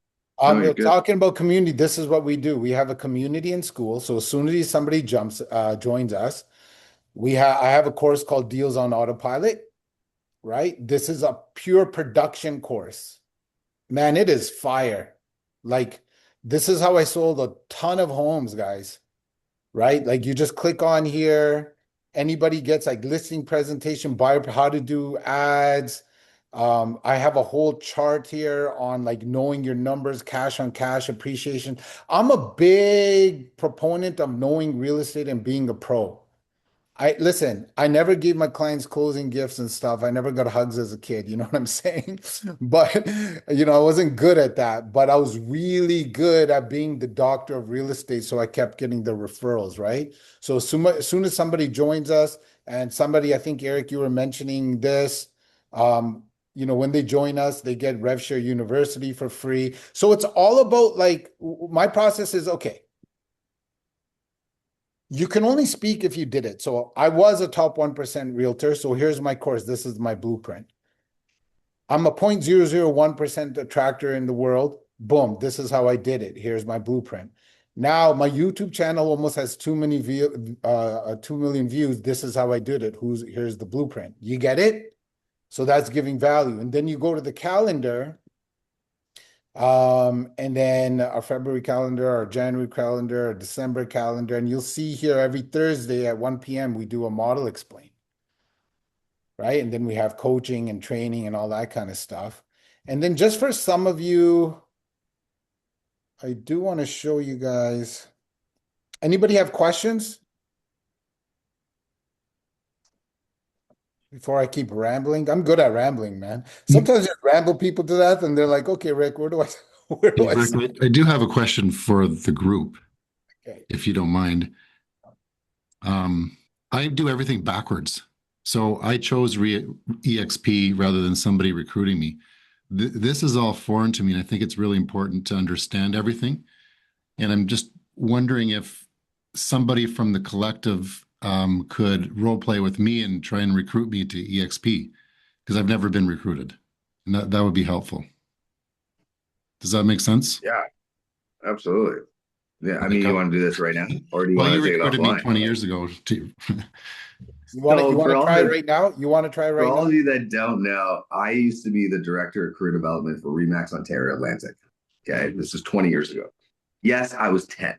No, you're good. Talking about community, this is what we do. We have a community in school. So as soon as somebody joins us, I have a course called Deals on Autopilot, right? This is a pure production course. Man, it is fire. Like, this is how I sold a ton of homes, guys, right? Like, you just click on here. Anybody gets like listing presentation, buyer, how to do ads. I have a whole chart here on like knowing your numbers, cash on cash appreciation. I'm a big proponent of knowing real estate and being a pro. I listen, I never gave my clients closing gifts and stuff. I never got hugs as a kid, you know what I'm saying? But I wasn't good at that, but I was really good at being the doctor of real estate, so I kept getting the referrals, right? So as soon as somebody joins us, and somebody, I think Eric, you were mentioning this, when they join us, they get RevShare University for free. So it's all about like my process is okay. You can only speak if you did it. So I was a top 1% realtor. So here's my course. This is my blueprint. I'm a 0.001% attractor in the world. Boom. This is how I did it. Here's my blueprint. Now my YouTube channel almost has 2 million views. This is how I did it. Here's the blueprint. You get it? So that's giving value. And then you go to the calendar. And then our February calendar, our January calendar, our December calendar, and you'll see here every Thursday at 1 p.m. we do a model explain, right? And then we have coaching and training and all that kind of stuff. And then just for some of you, I do want to show you guys. Anybody have questions before I keep rambling? I'm good at rambling, man. Sometimes you ramble people to death and they're like, okay, Rick, where do I where do Hey, I Rick, start? I do have a question for the group, Okay. if you don't mind. Um, I do everything backwards. So I chose EXP rather than somebody recruiting me. This is all foreign to me, and I think it's really important to understand everything. And I'm just wondering if somebody from the collective could role play with me and try and recruit me to EXP, because I've never been recruited. And that would be helpful. Does that make sense? Yeah, absolutely. Yeah, I Like, mean, you want to do this right now, or do you well, want you to take it recruited me offline? 20 years ago too. You want to you So want for to all try it the right now? You want to try it for right all now? of you that don't know, I used to be the director of career development for Remax Ontario Atlantic. Okay, this is 20 years ago. Yes, I was 10.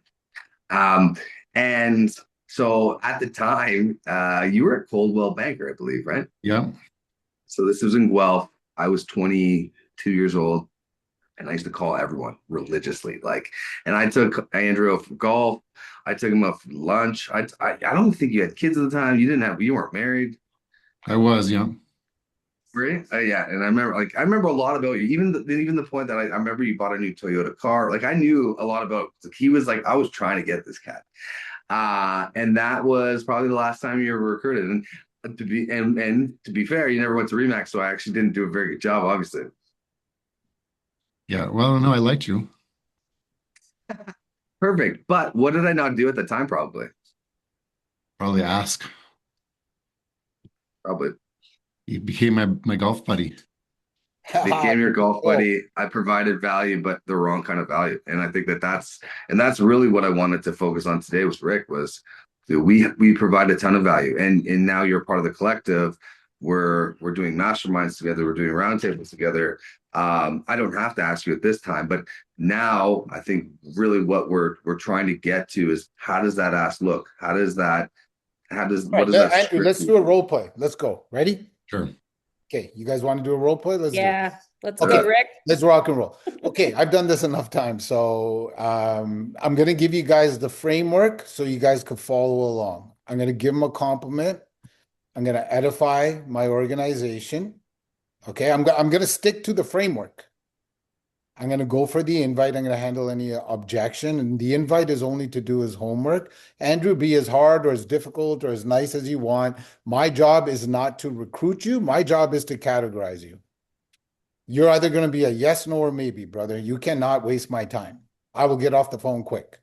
And so at the time, you were at Coldwell Banker, I believe, right? Yeah. So this was in Guelph. I was 22 years old, and I used to call everyone religiously. And I took Andrew out for golf. I took him out for lunch. I don't think you had kids at the time. You weren't married. I was, yeah. Right? Yeah, and I remember a lot about you. Even the point that I remember you bought a new Toyota car. Like, I knew a lot about. He was like, I was trying to get this cat. And that was probably the last time you were recruited. And to be fair, you never went to Remax, so I actually didn't do a very good job, obviously. Yeah. Well, no, I liked you. Perfect. But what did I not do at the time? Probably. Probably ask. Probably. He became my golf buddy. Became your golf Oh, buddy. I provided value, but the wrong kind of value. And I think that that's really what I wanted to focus on today with Rick was that we provide a ton of value, and now you're part of the collective. We're doing masterminds together. We're doing roundtables together. I don't have to ask you at this time, but now I think really what we're trying to get to is how does that ask look? all What right, does that Andrew, script let's do a role play. Let's go. Ready? Sure. Okay, you guys want to do a role play? Let's do it. Yeah, let's Okay, go, Rick. let's rock and roll. Okay, I've done this enough times, so I'm gonna give you guys the framework so you guys can follow along. I'm gonna give them a compliment. I'm gonna edify my organization. Okay, I'm gonna stick to the framework. I'm gonna go for the invite. I'm gonna handle any objection, and the invite is only to do his homework. Andrew, be as hard or as difficult or as nice as you want. My job is not to recruit you. My job is to categorize you. You're either going to be a yes, no, or maybe, brother. You cannot waste my time. I will get off the phone quick.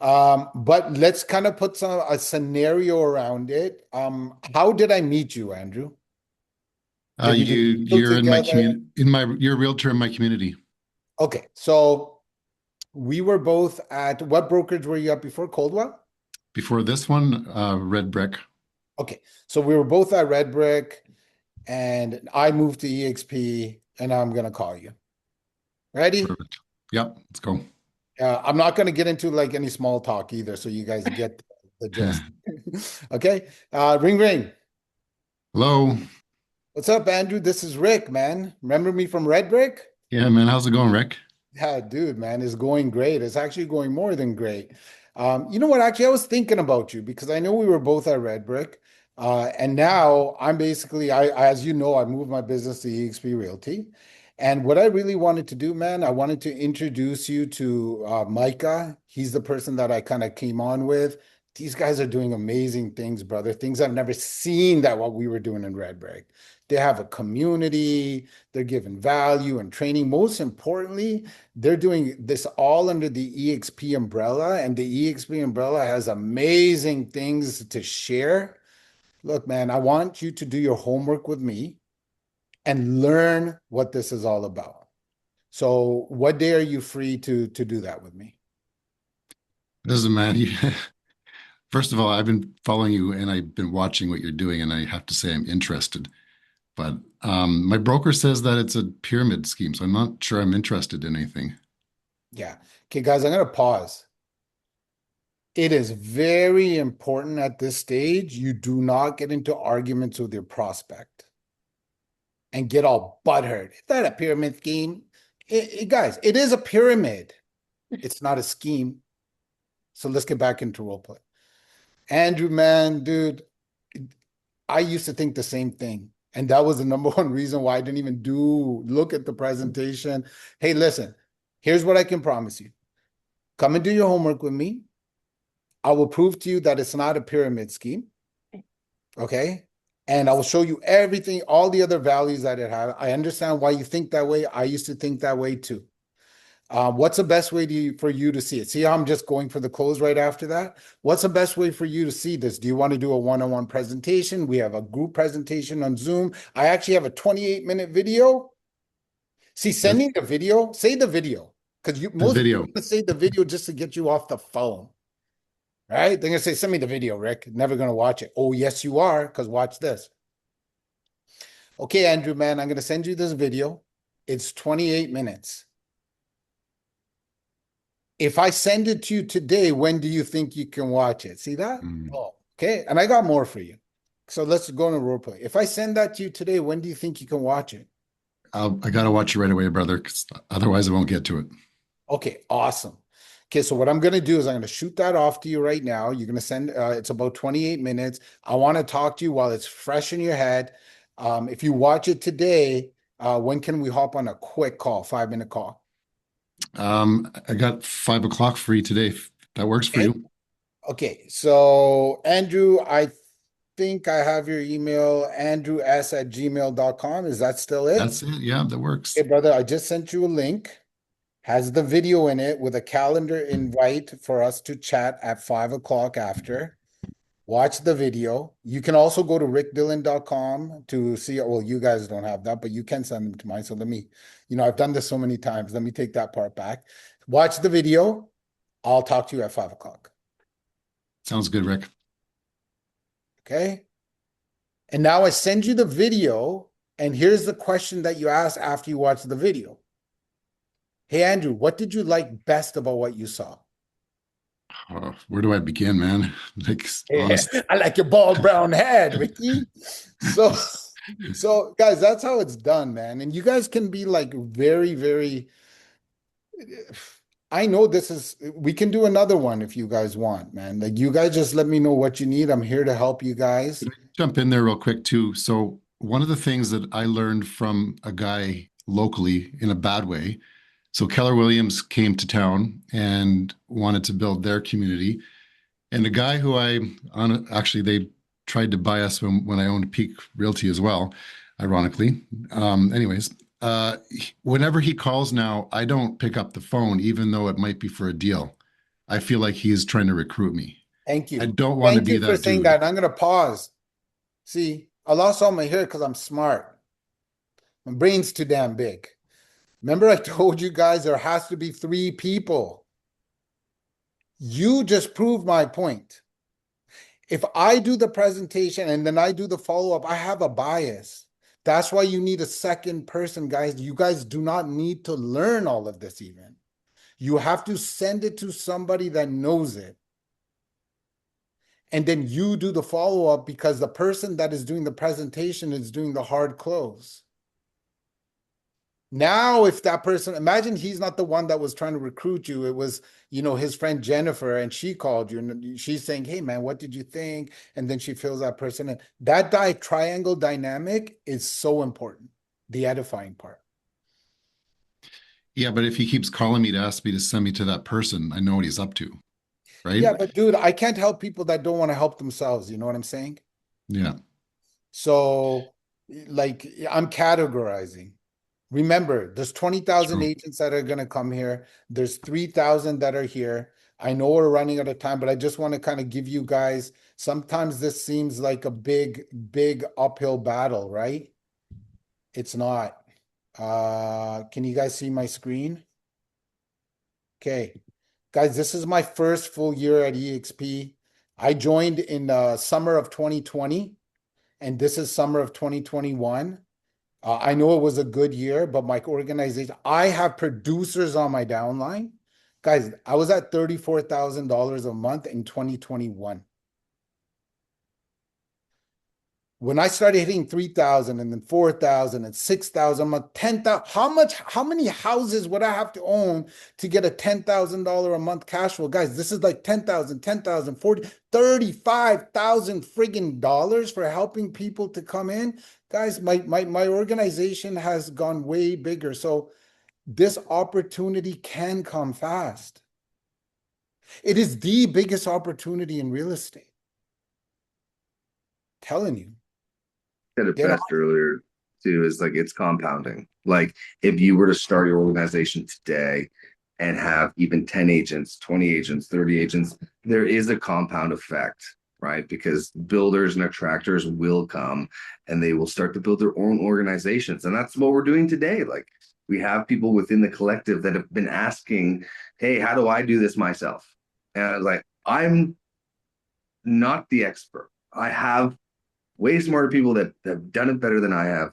But let's kind of put a scenario around it. How did I meet you, Andrew? Did we do deal You're in my together? you're a realtor in my community. Okay, so we were both at what brokerage were you at before? Coldwell? Before this one, Red Brick. Okay, so we were both at Red Brick, and I moved to EXP, and I'm gonna call you. Ready? Perfect. Yep, let's go. I'm not going to get into like any small talk either, so you guys get the gist. Okay. Ring ring. Hello. What's up, Andrew? This is Rick, man. Remember me from Red Brick? Yeah, man. How's it going, Rick? Yeah, dude, man, it's going great. It's actually going more than great. You know what? Actually, I was thinking about you because I know we were both at Red Brick. And now I'm basically, as you know, I moved my business to eXp Realty. And what I really wanted to do, man, I wanted to introduce you to Micah. He's the person that I kind of came on with. These guys are doing amazing things, brother. Things I've never seen that what we were doing in Red Brick. They have a community, they're giving value and training. Most importantly, they're doing this all under the EXP umbrella, and the EXP umbrella has amazing things to share. Look, man, I want you to do your homework with me and learn what this is all about. So, what day are you free to do that with me? Listen, man. First of all, I've been following you and I've been watching what you're doing, and I have to say I'm interested. But my broker says that it's a pyramid scheme, so I'm not sure I'm interested in anything. Yeah. Okay, guys, I'm going to pause. It is very important at this stage you do not get into arguments with your prospect and get all butthurt. Is that a pyramid scheme? Guys, it is a pyramid. It's not a scheme. So let's get back into role play. Andrew, man, dude, I used to think the same thing. And that was the number one reason why I didn't even look at the presentation. Hey, listen, here's what I can promise you. Come and do your homework with me. I will prove to you that it's not a pyramid scheme. Okay. And I will show you everything, all the other values that it has. I understand why you think that way. I used to think that way too. What's the best way for you to see it? See how I'm just going for the close right after that? What's the best way for you to see this? Do you want to do a one-on-one presentation? We have a group presentation on Zoom. I actually have a 28-minute video. See, sending the video, say the video, because most video. people say the video just to get you off the phone. Right? They're going to say, send me the video, Rick. Never going to watch it. Oh, yes, you are, because watch this. Okay, Andrew, man, I'm going to send you this video. It's 28 minutes. If I send it to you today, when do you think you can watch it? See that? Oh, okay. And I got more for you. So let's go into role play. If I send that to you today, when do you think you can watch it? I got to watch it right away, brother, 'cause otherwise I won't get to it. Okay, awesome. Okay, so what I'm going to do is I'm going to shoot that off to you right now. You're going to send, it's about 28 minutes. I want to talk to you while it's fresh in your head. If you watch it today, when can we hop on a quick call, 5-minute call? I got 5 o'clock free today. If that works for you. Okay, so Andrew, I think I have your email, andrews@gmail.com. Is that still it? That's it. Yeah, that works. Hey, brother, I just sent you a link. Has the video in it with a calendar invite for us to chat at 5 o'clock after. watch the video. You can also go to rickdillon.com to see, well, you guys don't have that, but you can send them to mine. So let me, I've done this so many times. Let me take that part back. Watch the video. I'll talk to you at 5 o'clock. Sounds good, Rick. Okay. And now I send you the video. And here's the question that you ask after you watch the video. Hey, Andrew, what did you like best about what you saw? Where do I begin, man? Like, Yeah, honest. I like your bald brown head, Ricky. So, so guys, that's how it's done, man. And you guys can be like very, very. I know this is. We can do another one if you guys want, man. Like you guys just let me know what you need. I'm here to help you guys. Jump in there real quick too. So one of the things that I learned from a guy locally in a bad way. So Keller Williams came to town and wanted to build their community. And a guy who actually they tried to buy us when I owned Peak Realty as well, ironically. Anyways, whenever he calls now, I don't pick up the phone, even though it might be for a deal. I feel like he's trying to recruit me. Thank I you. don't want to Thank be you for that saying dude. that. I'm gonna pause. See, I lost all my hair because I'm smart. My brain's too damn big. Remember, I told you guys there has to be 3 people. You just proved my point. If I do the presentation and then I do the follow-up, I have a bias. That's why you need a second person, guys. You guys do not need to learn all of this even. You have to send it to somebody that knows it. And then you do the follow-up because the person that is doing the presentation is doing the hard close. Now, if that person, imagine he's not the one that was trying to recruit you. It was, his friend Jennifer, and she called you and she's saying, hey, man, what did you think? And then she fills that person in. That triangle dynamic is so important, the edifying part. Yeah, but if he keeps calling me to ask me to send me to that person, I know what he's up to, right? Yeah, but dude, I can't help people that don't want to help themselves. You know what I'm saying? Yeah. So, like, I'm categorizing. Remember, there's 20,000 True. agents that are going to come here. There's 3,000 that are here. I know we're running out of time, but I just want to kind of give you guys, sometimes this seems like a big, big uphill battle, right? It's not. Can you guys see my screen? Okay. Guys, this is my first full year at EXP. I joined in summer of 2020, and this is summer of 2021. I know it was a good year, but my organization, I have producers on my downline. Guys, I was at $34,000 a month in 2021. When I started hitting 3,000 and then 4,000 and 6,000 a month, 10,000, how many houses would I have to own to get a $10,000 a month cash flow? Guys, this is like 10,000, 10,000, 40, 35,000 friggin' dollars for helping people to come in. Guys, my organization has gone way bigger. So this opportunity can come fast. It is the biggest opportunity in real estate. Telling you. Said it Get on. best earlier too, is like it's compounding. Like if you were to start your organization today and have even 10 agents, 20 agents, 30 agents, there is a compound effect, right? Because builders and attractors will come and they will start to build their own organizations. And that's what we're doing today. Like we have people within the collective that have been asking, hey, how do I do this myself? And I was like, I'm not the expert. I have way smarter people that have done it better than I have.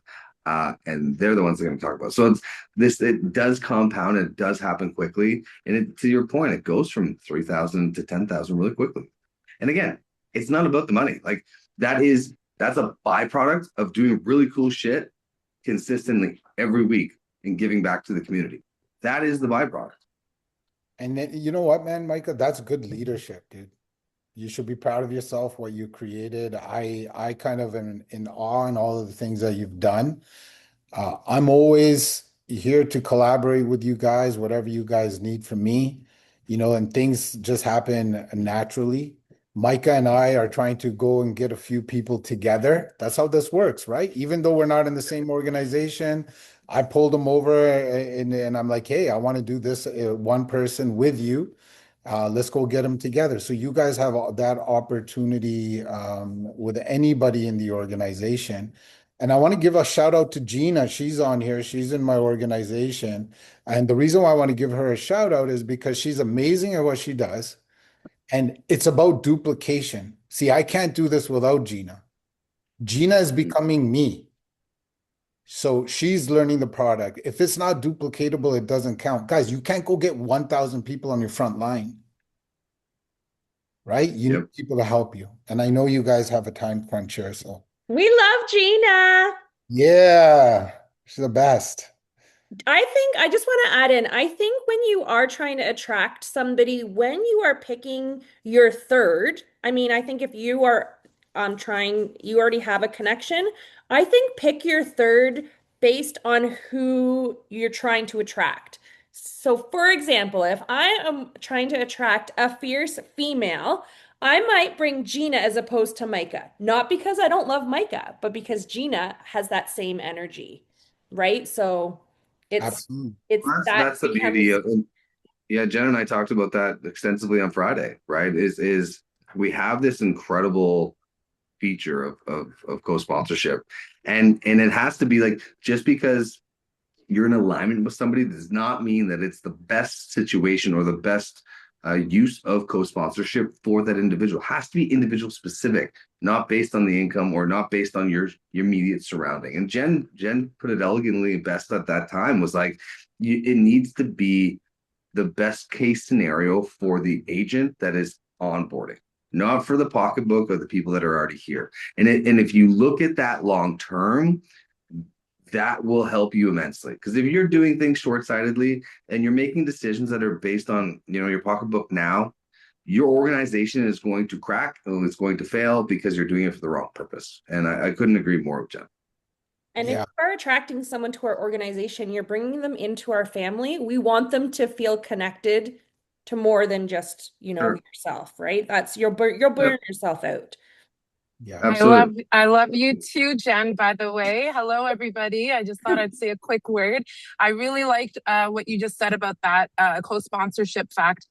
And they're the ones that are going to talk about. So it does compound and it does happen quickly. And to your point, it goes from 3,000 to 10,000 really quickly. And again, it's not about the money. Like that's a byproduct of doing really cool shit consistently every week and giving back to the community. That is the byproduct. And then, you know what, man, Micah, that's good leadership, dude. You should be proud of yourself, what you created. I kind of am in awe in all of the things that you've done. I'm always here to collaborate with you guys, whatever you guys need from me, and things just happen naturally. Micah and I are trying to go and get a few people together. That's how this works, right? Even though we're not in the same organization, I pulled them over and I'm like, hey, I want to do this one person with you. Let's go get them together. So you guys have that opportunity with anybody in the organization. And I want to give a shout out to Gina. She's on here. She's in my organization. And the reason why I want to give her a shout out is because she's amazing at what she does. And it's about duplication. See, I can't do this without Gina. Gina is becoming me. So she's learning the product. If it's not duplicatable, it doesn't count. Guys, you can't go get 1,000 people on your front line, right? You Yep. need people to help you. And I know you guys have a time crunch here. So We love Gina. yeah, she's the best. I think I just want to add in, I think when you are trying to attract somebody, when you are picking your third, I mean, I think if you are trying, you already have a connection, I think pick your third based on who you're trying to attract. So, for example, if I am trying to attract a fierce female, I might bring Gina as opposed to Micah. Not because I don't love Micah, but because Gina has that same energy, right? So it's Absolutely. it's that That's the beauty becomes of, yeah, Jen and I talked about that extensively on Friday, right? Is we have this incredible feature of co-sponsorship. And it has to be like, just because you're in alignment with somebody does not mean that it's the best situation or the best use of co-sponsorship for that individual. It has to be individual specific, not based on the income or not based on your immediate surrounding. And Jen put it elegantly best at that time, was like, it needs to be the best case scenario for the agent that is onboarding, not for the pocketbook of the people that are already here. And if you look at that long term, that will help you immensely. Because if you're doing things short-sightedly and you're making decisions that are based on, your pocketbook now, your organization is going to crack and it's going to fail because you're doing it for the wrong purpose. And I couldn't agree more with Jen. and if Yeah. you are attracting someone to our organization, you're bringing them into our family. We want them to feel connected to more than just, Sure. yourself, right? That's you'll burn yourself out. Yeah. Absolutely. I love you too, Jen, by the way. Hello, everybody. I just thought I'd say a quick word. I really liked what you just said about that co-sponsorship fact.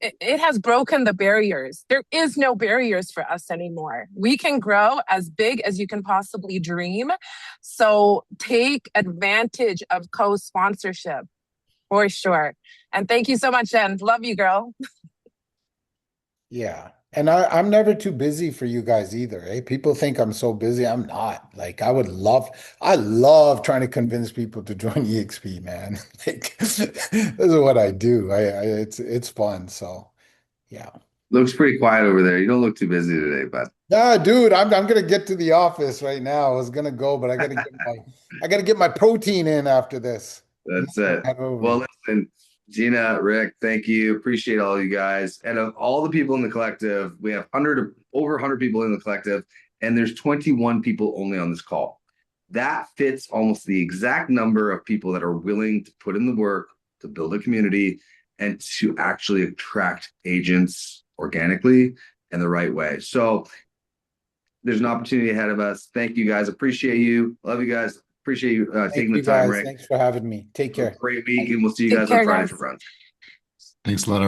It has broken the barriers. There is no barriers for us anymore. We can grow as big as you can possibly dream. So take advantage of co-sponsorship for sure. And thank you so much, Jen. Love you, girl. Yeah. And I'm never too busy for you guys either. Eh? People think I'm so busy. I'm not. Like I love trying to convince people to join EXP, man. Like this is what I do. It's fun. So yeah. Looks pretty quiet over there. You don't look too busy today, but Nah, dude, I'm gonna get to the office right now. I was gonna go, but I gotta get my protein in after this. that's it. Head over. Well, listen, Gina, Rick, thank you. Appreciate all you guys. And of all the people in the collective, we have over 100 people in the collective, and there's 21 people only on this call. That fits almost the exact number of people that are willing to put in the work to build a community and to actually attract agents organically and the right way. So there's an opportunity ahead of us. Thank you guys. Appreciate you. Love you guys. Appreciate you Thank taking the you time, guys. Rick. Thanks for having me. Take Have a care. great week, and we'll see you Take guys care, on Friday guys. for brunch. Thanks a lot.